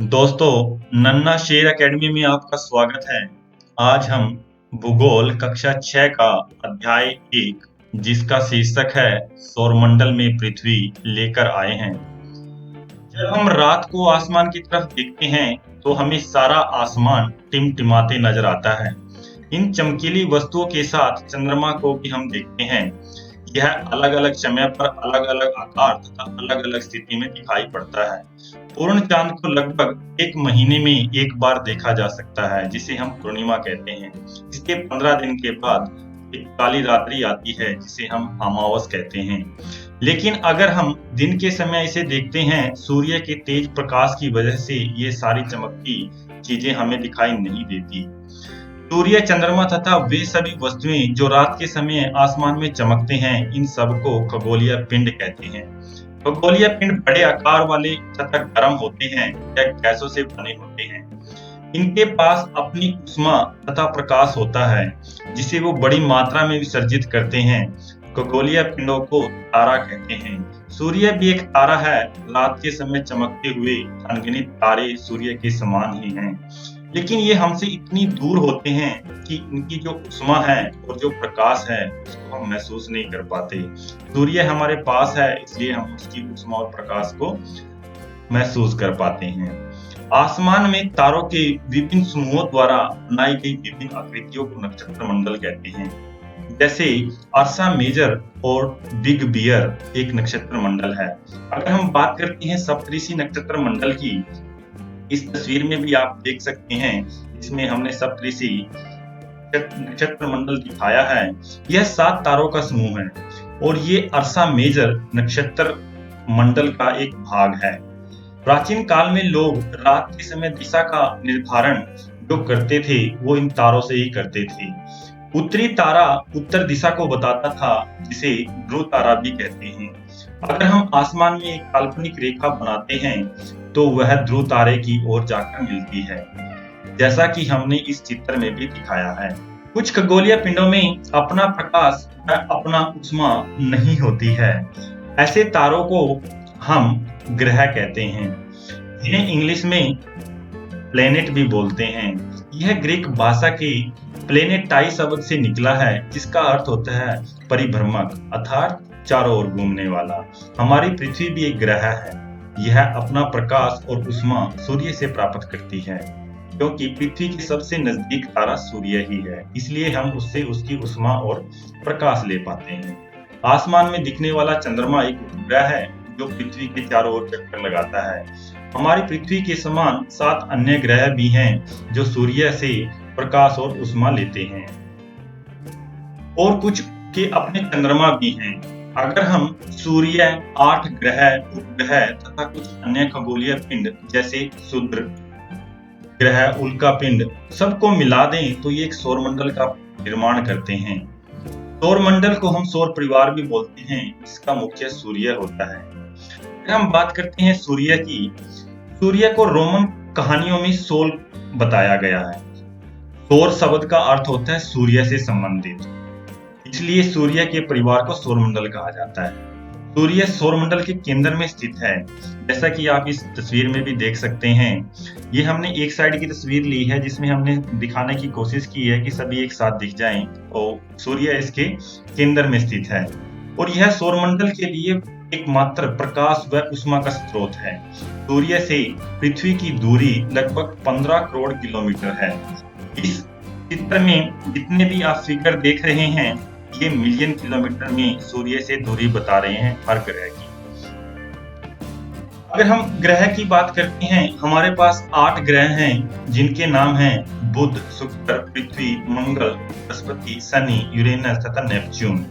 दोस्तों, नन्ना शेर एकेडमी में आपका स्वागत है। आज हम भूगोल कक्षा 6 का अध्याय 1 जिसका शीर्षक है सौरमंडल में पृथ्वी लेकर आए हैं। जब हम रात को आसमान की तरफ देखते हैं तो हमें सारा आसमान टिमटिमाते नजर आता है। इन चमकीली वस्तुओं के साथ चंद्रमा को भी हम देखते हैं। यह अलग-अलग समय पर अलग-अलग आकार तथा अलग-अलग स्थिति में दिखाई पड़ता है। पूर्ण चांद को लगभग 1 महीने में एक बार देखा जा सकता है, जिसे हम पूर्णिमा कहते हैं। इसके 15 दिन के बाद एक काली रात्रि आती है, जिसे हम अमावस कहते हैं। लेकिन अगर हम दिन के समय इसे देखते हैं, सूर्य के तेज प्रकाश की वजह से ये सारी चमकती चीजें हमें दिखाई नहीं देती। सूर्य, चंद्रमा तथा वे सभी वस्तुएं जो रात के समय आसमान में चमकते हैं, इन सबको खगोलीय पिंड कहते हैं। खगोलीय पिंड बड़े आकार वाले तथा गर्म होते हैं या गैसों से बने होते हैं। इनके पास अपनी ऊष्मा तथा प्रकाश होता है, जिसे वो बड़ी मात्रा में विसर्जित करते हैं। खगोलीय पिंडों को तारा कहते हैं। सूर्य भी एक तारा है। रात के समय चमकते हुए अनगिनत तारे सूर्य के समान ही हैं, लेकिन ये हमसे इतनी दूर होते हैं कि इनकी जो ऊष्मा है और जो प्रकाश है उसको हम महसूस नहीं कर पाते। सूर्य हमारे पास है, इसलिए हम उसकी ऊष्मा और प्रकाश को महसूस कर पाते हैं। आसमान में तारों के विभिन्न समूहों द्वारा बनाई गई विभिन्न आकृतियों को नक्षत्र मंडल कहते हैं। जैसे अर्सा मेजर और बिग बियर एक नक्षत्र मंडल है। अगर हम बात करते हैं सप्तऋषि नक्षत्र मंडल की, इस तस्वीर में भी आप देख सकते हैं, इसमें हमने सप्तऋषि नक्षत्र मंडल दिखाया है। यह 7 तारों का समूह है और ये अर्सा मेजर नक्षत्र मंडल का एक भाग है। प्राचीन काल में लोग रात के समय दिशा का निर्धारण जो करते थे, वो इन तारों से ही करते थे। उत्तरी तारा उत्तर दिशा को बताता था, जिसे ध्रुव तारा भी कहते हैं। अगर हम आसमान में एक काल्पनिक रेखा बनाते हैं तो वह ध्रुव तारे की ओर जाकर मिलती है, जैसा कि हमने इस चित्र में भी दिखाया है। कुछ खगोलीय पिंडों में अपना प्रकाश व अपना ऊष्मा नहीं होती है। ऐसे तारों को हम ग्रह कहते हैं, जिन्हें इंग्लिश में प्लेनेट भी बोलते हैं। यह ग्रीक भाषा के प्लेनेटाई शब्द से निकला है, जिसका अर्थ होता है परिभ्रमक, अर्थात चारों ओर घूमने वाला। हमारी पृथ्वी भी एक ग्रह है। यह अपना प्रकाश और ऊष्मा सूर्य से प्राप्त करती है, क्योंकि पृथ्वी के सबसे नजदीक तारा सूर्य ही है, इसलिए हम उससे उसकी ऊष्मा और प्रकाश ले पाते हैं। आसमान में दिखने वाला चंद्रमा एक उपग्रह है जो पृथ्वी के चारों ओर चक्कर लगाता है। हमारी पृथ्वी के समान 7 अन्य ग्रह भी हैं जो सूर्य से प्रकाश और ऊष्मा लेते हैं, और कुछ के अपने चंद्रमा भी हैं। अगर हम सूर्य, 8 ग्रह, उपग्रह तथा कुछ अन्य खगोलीय पिंड जैसे क्षुद्र ग्रह, उल्का पिंड सबको मिला दें तो ये एक सौरमंडल का निर्माण करते हैं। सौरमंडल को हम सौर परिवार भी बोलते हैं। इसका मुख्य सूर्य होता है। अगर हम बात करते हैं सूर्य की, सूर्य को रोमन कहानियों में सोल बताया गया है। सौर शब्द का अर्थ होता है सूर्य से संबंधित, इसलिए सूर्य के परिवार को सौरमंडल कहा जाता है। सूर्य सौरमंडल के केंद्र में स्थित है, जैसा कि आप इस तस्वीर में भी देख सकते हैं। ये हमने एक साइड की तस्वीर ली है, जिसमें हमने दिखाने की कोशिश की है कि सभी एक साथ दिख जाएं, और सूर्य इसके केंद्र में स्थित है और यह सौरमंडल के लिए एकमात्र प्रकाश व ऊष्मा का स्रोत है। सूर्य से पृथ्वी की दूरी लगभग 15 करोड़ किलोमीटर है। इस चित्र में जितने भी आप फिगर देख रहे हैं, ये मिलियन किलोमीटर में सूर्य से दूरी बता रहे हैं हर ग्रह की। अगर हम ग्रह की बात करते हैं, हमारे पास 8 ग्रह हैं, जिनके नाम हैं बुध, शुक्र, पृथ्वी, मंगल, बृहस्पति, शनि, यूरेनस तथा नेपच्यून।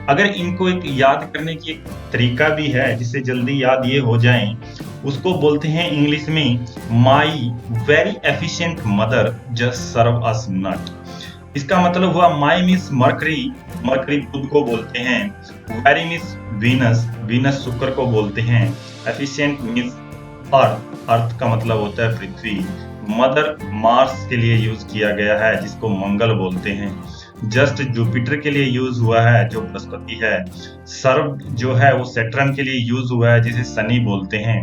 अगर इनको एक याद करने की एक तरीका भी है, जिससे जल्दी याद ये हो जाए, उसको बोलते हैं इंग्लिश में my very efficient mother just serve us nut. इसका मतलब हुआ माई मीन्स मरकरी, मरकरी बुध को बोलते हैं। वेरी मीन्स वीनस, वीनस शुक्र को बोलते हैं। एफिशिएंट मीन्स अर्थ, अर्थ का मतलब होता है पृथ्वी। मदर मार्स के लिए यूज किया गया है, जिसको मंगल बोलते हैं। जस्ट जुपिटर के लिए यूज हुआ है, जो बृहस्पति है। सर्व जो है वो सैटर्न के लिए यूज हुआ है, जिसे शनि बोलते हैं।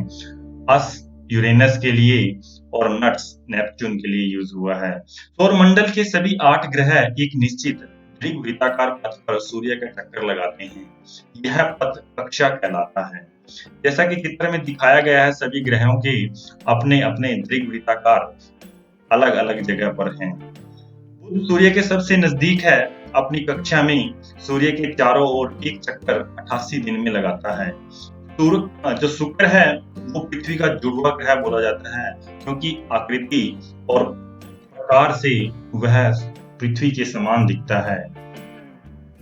अस यूरेनस के लिए और नट्स नेपच्यून के लिए यूज हुआ है। सौरमंडल के सभी 8 ग्रह एक निश्चित दीर्घवृत्ताकार पथ पर सूर्य का चक्कर लगाते हैं। यह पथ कक्षा कहलाता है। जैसा कि चित्र में दिखाया गया है, सभी ग्रहों के अपने अपने दीर्घवृत्ताकार अलग अलग जगह पर हैं। बुध सूर्य के सबसे नजदीक है। अपनी कक्षा में सूर्य के चारों ओर एक चक्कर 88 दिन में लगाता है। जो शुक्र है वो पृथ्वी का जुड़वा ग्रह बोला जाता है, क्योंकि आकृति और प्रकार से वह पृथ्वी के समान दिखता है।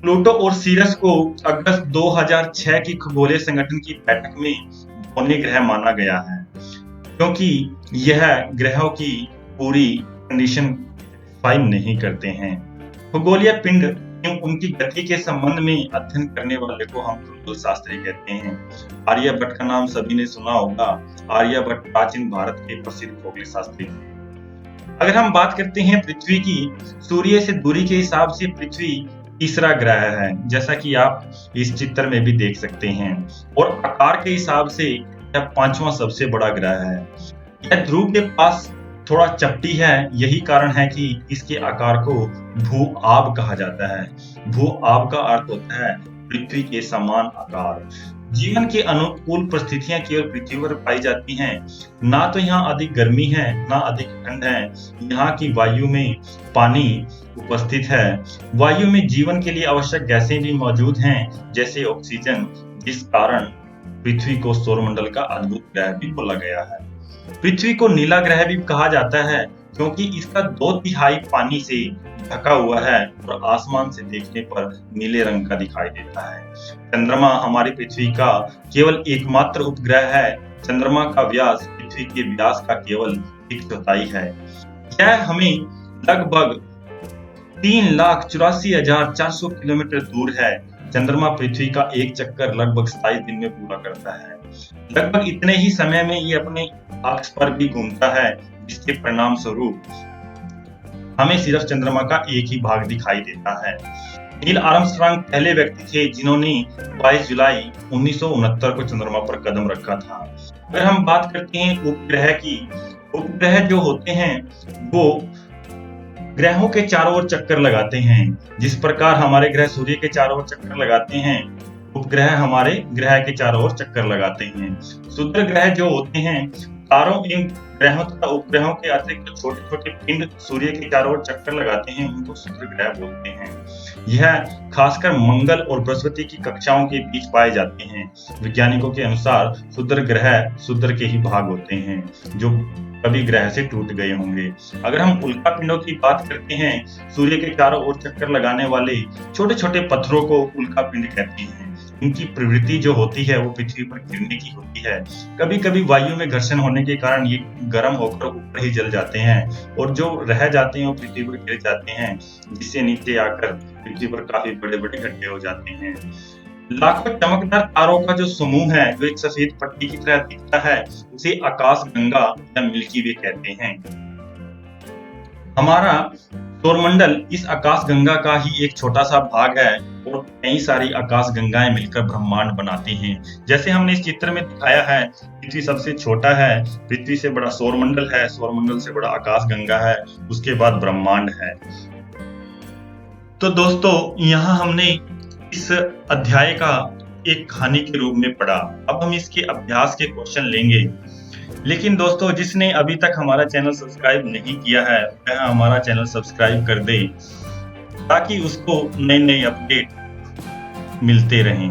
प्लूटो और सीरस को अगस्त 2006 की खगोलीय संगठन की बैठक में बौने ग्रह माना गया है, क्योंकि यह ग्रहों की पूरी कंडीशन फाइन नहीं करते हैं। खगोलीय पिंड एवं उनकी गति के संबंध में अध्ययन करने वाले को हम खगोल शास्त्री कहते हैं। आर्यभट्ट का नाम सभी ने सुना होगा। आर्यभट्ट प्राचीन भारत के प्रसिद्ध खगोलीय शास्त्री थे। अगर हम बात करते हैं पृथ्वी की, सूर्य से दूरी के हिसाब से पृथ्वी तीसरा ग्रह है, जैसा कि आप इस चित्र में भी देख सकते हैं, और आकार के हिसाब से यह 5वां सबसे बड़ा ग्रह है। यह ध्रुव के पास थोड़ा चपटी है। यही कारण है कि इसके आकार को भू-आब कहा जाता है। भू-आब का अर्थ होता है पृथ्वी के समान आकार। जीवन की अनुकूल परिस्थितियां केवल पृथ्वी पर पाई जाती हैं। ना तो यहाँ अधिक गर्मी है, ना अधिक ठंड है। यहाँ की वायु में पानी उपस्थित है। वायु में जीवन के लिए आवश्यक गैसें भी मौजूद हैं, जैसे ऑक्सीजन, जिस कारण पृथ्वी को सौरमंडल का अद्भुत ग्रह भी बोला गया है। पृथ्वी को नीला ग्रह भी कहा जाता है, क्योंकि इसका 2/3 पानी से ढका हुआ है और आसमान से देखने पर नीले रंग का दिखाई देता है। चंद्रमा हमारी पृथ्वी का केवल एकमात्र उपग्रह है। चंद्रमा का व्यास पृथ्वी के व्यास का केवल 1/4 है। यह हमें लगभग 3,84,400 किलोमीटर दूर है। चंद्रमा पृथ्वी का एक चक्कर लगभग 27 दिन में पूरा करता है। लगभग इतने ही समय में ये अपने अक्ष पर भी घूमता है, जिसके परिणाम स्वरूप हमें सिर्फ चंद्रमा का एक ही भाग दिखाई देता है। नील आर्मस्ट्रांग पहले व्यक्ति थे जिन्होंने 22 जुलाई 1969 को चंद्रमा पर कदम रखा था। अगर हम बात करते हैं उपग्रह की, उपग्रह जो होते हैं वो ग्रहों के चारों ओर चक्कर लगाते हैं। जिस प्रकार हमारे ग्रह सूर्य के चारों ओर चक्कर लगाते हैं, उपग्रह हमारे ग्रह के चारों ओर चक्कर लगाते हैं। क्षुद्र ग्रह जो होते हैं, तारों इन ग्रहों तथा उपग्रहों के अतिरिक्त छोटे छोटे पिंड सूर्य के चारों ओर चक्कर लगाते हैं, उनको क्षुद्र ग्रह बोलते हैं। यह खासकर मंगल और बृहस्पति की कक्षाओं के बीच पाए जाते हैं। वैज्ञानिकों के अनुसार क्षुद्र ग्रह क्षुद्र के ही भाग होते हैं, जो कभी ग्रह से टूट गए होंगे। अगर हम उल्का पिंडों की बात करते हैं, सूर्य के चारों ओर चक्कर लगाने वाले छोटे छोटे पत्थरों को उल्का पिंड कहते हैं। इनकी प्रवृत्ति जो होती है वो पृथ्वी पर गिरने की होती है। कभी कभी वायु में घर्षण होने के कारण ये गर्म होकर ऊपर ही जल जाते हैं, और जो रह जाते हैं वो पृथ्वी पर गिर जाते हैं, जिससे नीचे आकर पृथ्वी पर काफी बड़े बड़े गड्ढे हो जाते हैं। लाखों चमकदार तारों का जो समूह है, जो एक सफेद पट्टी की तरह दिखता है, उसे आकाश गंगा या मिल्की वे कहते हैं। हमारा सौरमंडल इस आकाश गंगा का ही एक छोटा सा भाग है, और कई सारी आकाश गंगाएं मिलकर ब्रह्मांड बनाती हैं। जैसे हमने इस चित्र में दिखाया है, पृथ्वी सबसे छोटा है, पृथ्वी से बड़ा सौरमंडल है, सौरमंडल से बड़ा आकाश गंगा है, उसके बाद ब्रह्मांड है। तो दोस्तों, यहाँ हमने इस अध्याय का एक कहानी के रूप में पढ़ा। अब हम इसके अभ्यास के क्वेश्चन लेंगे। लेकिन दोस्तों, जिसने अभी तक हमारा चैनल सब्सक्राइब नहीं किया है, वह हमारा चैनल सब्सक्राइब कर दे, ताकि उसको नए नए अपडेट मिलते रहें।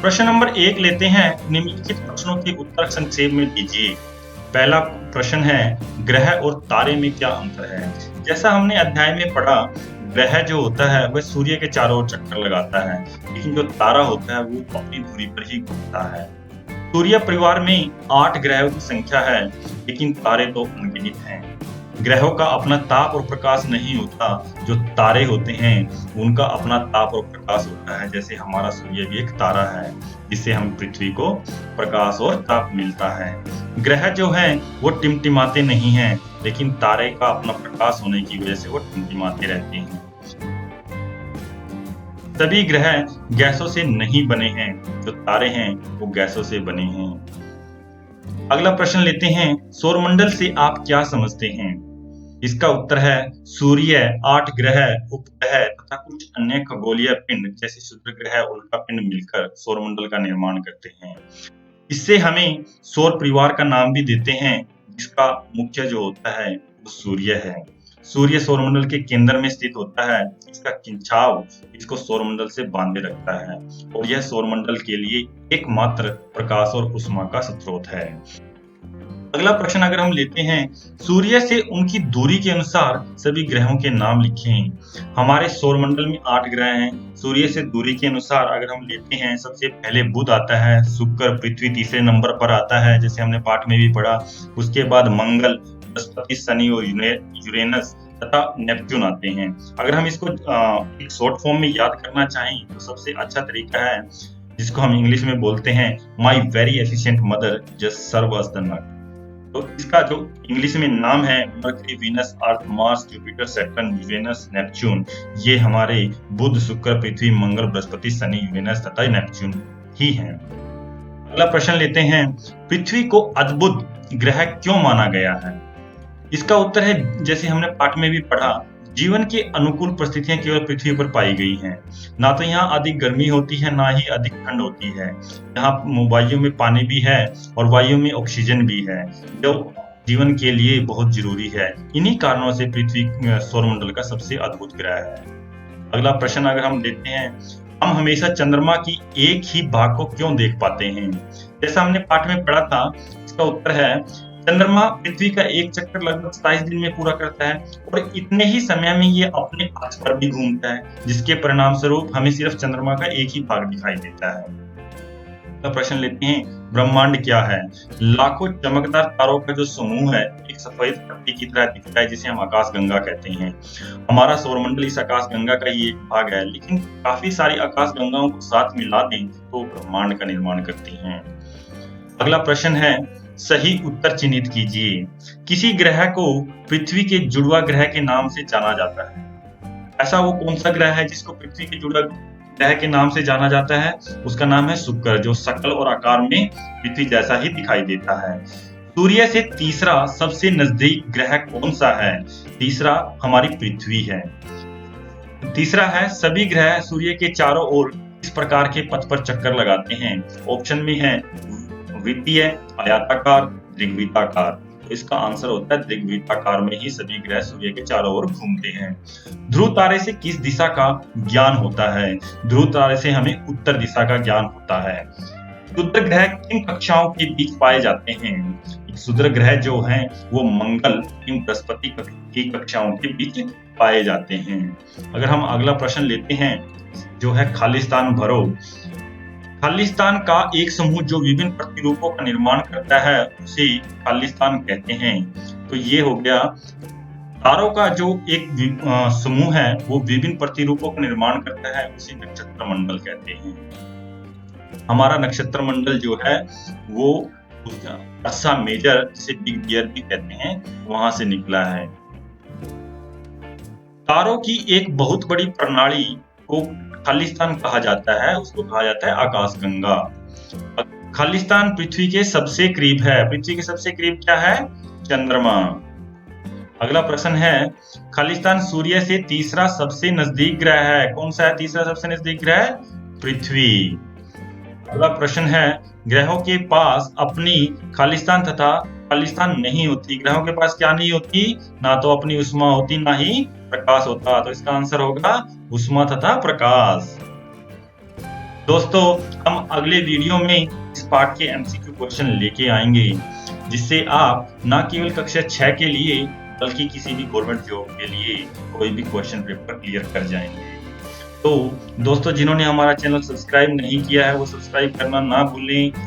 प्रश्न नंबर 1 लेते हैं। निम्नलिखित प्रश्नों के उत्तर संक्षेप में दीजिए। पहला प्रश्न है, ग्रह और तारे में क्या अंतर है? जैसा हमने अध्याय में पढ़ा, ग्रह जो होता है वह सूर्य के चारों ओर चक्कर लगाता है, लेकिन जो तारा होता है वो अपनी धुरी पर ही घूमता है। सूर्य परिवार में 8 ग्रहों की संख्या है, लेकिन तारे तो अनगिनत हैं। ग्रहों का अपना ताप और प्रकाश नहीं होता। जो तारे होते हैं उनका अपना ताप और प्रकाश होता है। जैसे हमारा सूर्य भी एक तारा है, जिससे हम पृथ्वी को प्रकाश और ताप मिलता है। ग्रह जो हैं वो टिमटिमाते नहीं हैं, लेकिन तारे का अपना प्रकाश होने की वजह से वो टिमटिमाते रहते हैं। सभी ग्रह गैसों से नहीं बने हैं। जो तारे हैं वो गैसों से बने हैं। अगला प्रश्न लेते हैं, सौरमंडल से आप क्या समझते हैं? इसका उत्तर है सूर्य, 8 ग्रह, उपग्रह तथा कुछ अन्य खगोलीय पिंड जैसे क्षुद्र ग्रह, उल्का पिंड मिलकर सौरमंडल का निर्माण करते हैं। इससे हमें सौर परिवार का नाम भी देते हैं, जिसका मुख्य जो होता है वो सूर्य है। सूर्य सौरमंडल के केंद्र में स्थित होता है। इसका खिंचाव इसको सौरमंडल से बांधे रखता है और यह सौरमंडल के लिए एकमात्र प्रकाश और ऊष्मा का स्रोत है। अगला प्रश्न अगर हम लेते हैं, सूर्य से उनकी दूरी के अनुसार सभी ग्रहों के नाम लिखें। हमारे सौरमंडल में 8 ग्रह हैं। सूर्य से दूरी के अनुसार अगर हम लेते हैं, सबसे पहले बुध आता है, शुक्र, पृथ्वी तीसरे नंबर पर आता है, जैसे हमने पाठ में भी पढ़ा। उसके बाद मंगल, बृहस्पति, शनि और यूरेनस तथा नेपच्यून आते हैं। अगर हम इसको एक शॉर्ट फॉर्म में याद करना चाहें तो सबसे अच्छा तरीका है, जिसको हम इंग्लिश में बोलते हैं, my very efficient mother just serve us the nut. तो इसका जो इंग्लिश में नाम है, Mercury, Venus, Earth, Mars, Jupiter, Saturn, Uranus, Neptune, ये हमारे बुध, शुक्र, पृथ्वी, मंगल, बृहस्पति, शनि, यूरेनस तथा नेपच्यून ही हैं। अगला प्रश्न लेते हैं, पृथ्वी को अद्भुत ग्रह क्यों माना गया है? इसका उत्तर है, जैसे हमने पाठ में भी पढ़ा, जीवन की अनुकूल परिस्थितियां केवल पृथ्वी पर पाई गई हैं। ना तो यहाँ अधिक गर्मी होती है, ना ही अधिक ठंड होती है। यहाँ वायु में पानी भी है और वायु में ऑक्सीजन भी है, जो जीवन के लिए बहुत जरूरी है। इन्हीं कारणों से पृथ्वी सौरमंडल का सबसे अद्भुत ग्रह है। अगला प्रश्न अगर हम लेते हैं, हम हमेशा चंद्रमा की एक ही भाग को क्यों देख पाते हैं? जैसा हमने पाठ में पढ़ा था, इसका उत्तर है, चंद्रमा पृथ्वी का एक चक्कर लगभग 27 दिन में पूरा करता है और इतने ही समय में ये अपने अक्ष पर भी घूमता है, जिसके परिणाम स्वरूप हमें सिर्फ चंद्रमा का एक ही भाग दिखाई देता है। तो प्रश्न लेते हैं, ब्रह्मांड क्या है? लाखों चमकदार तारों का जो समूह है, एक सफेद पट्टी की तरह दिखता है, जिसे हम आकाशगंगा कहते हैं। हमारा सौरमंडल इस आकाशगंगा का ही एक भाग है, लेकिन काफी सारी आकाशगंगाओं को साथ मिला दें तो ब्रह्मांड का निर्माण करती हैं। अगला प्रश्न है, सही उत्तर चिन्हित कीजिए। किसी ग्रह को पृथ्वी के जुड़वा ग्रह के नाम से जाना जाता है। ऐसा वो कौन सा ग्रह है जिसको पृथ्वी के जुड़वा ग्रह के नाम से जाना जाता है? उसका नाम है शुक्र, जो शक्ल और आकार में पृथ्वी जैसा ही दिखाई देता है। सूर्य से तीसरा सबसे नजदीक ग्रह कौन सा है? तीसरा हमारी पृथ्वी है। तीसरा है, सभी ग्रह सूर्य के चारों ओर इस प्रकार के पथ पर चक्कर लगाते हैं। ऑप्शन में है वृत्तीय, आयताकार, त्रिग्विताकार। तो इसका आंसर होता है त्रिग्विताकार में ही सभी ग्रह सूर्य के चारों ओर घूमते हैं। ध्रुव तारे से किस दिशा का ज्ञान होता है? ध्रुव तारे से हमें उत्तर दिशा का ज्ञान होता है। क्षुद्र ग्रह किन कक्षाओं के बीच पाए जाते हैं? क्षुद्र ग्रह जो हैं वो मंगल एवं बृहस्पति की कक्षाओं के बीच पाए जाते हैं। अगर हम अगला प्रश्न लेते हैं, जो है खालिस्तान भरो। खालिस्तान का एक समूह जो विभिन्न प्रतिरूपों का निर्माण करता है, उसे खालिस्तान कहते हैं। तो ये हो गया, तारों का जो एक समूह है वो विभिन्न प्रतिरूपों का निर्माण करता है, उसे नक्षत्र मंडल कहते हैं। हमारा नक्षत्र मंडल जो है वो अर्सा मेजर, जिसे बिग बियर भी कहते हैं, वहां से निकला है। तारों की एक बहुत बड़ी प्रणाली को खालिस्तान कहा जाता है, उसको कहा जाता है आकाशगंगा। खालिस्तान पृथ्वी के सबसे करीब है। पृथ्वी के सबसे करीब क्या है? चंद्रमा। अगला प्रश्न है, खालिस्तान सूर्य से तीसरा सबसे नजदीक ग्रह है। कौन सा है तीसरा सबसे नजदीक ग्रह? पृथ्वी। अगला प्रश्न है, ग्रहों के पास अपनी खालिस्तान तथा खालिस्तान नहीं होती। ग्रहों के पास क्या नहीं होती? ना तो अपनी ऊष्मा होती, ना ही प्रकाश होता। तो इसका आंसर होगा ऊष्मा तथा प्रकाश। दोस्तों, हम अगले वीडियो में इस पार्ट के एमसीक्यू क्वेश्चन लेके आएंगे, जिससे आप न केवल कक्षा 6 के लिए बल्कि किसी भी गवर्नमेंट जॉब के लिए कोई भी क्वेश्चन पेपर क्लियर कर जाएंगे। तो दोस्तों, जिन्होंने हमारा चैनल सब्सक्राइब नहीं किया है वो सब्सक्राइब करना ना भूलें।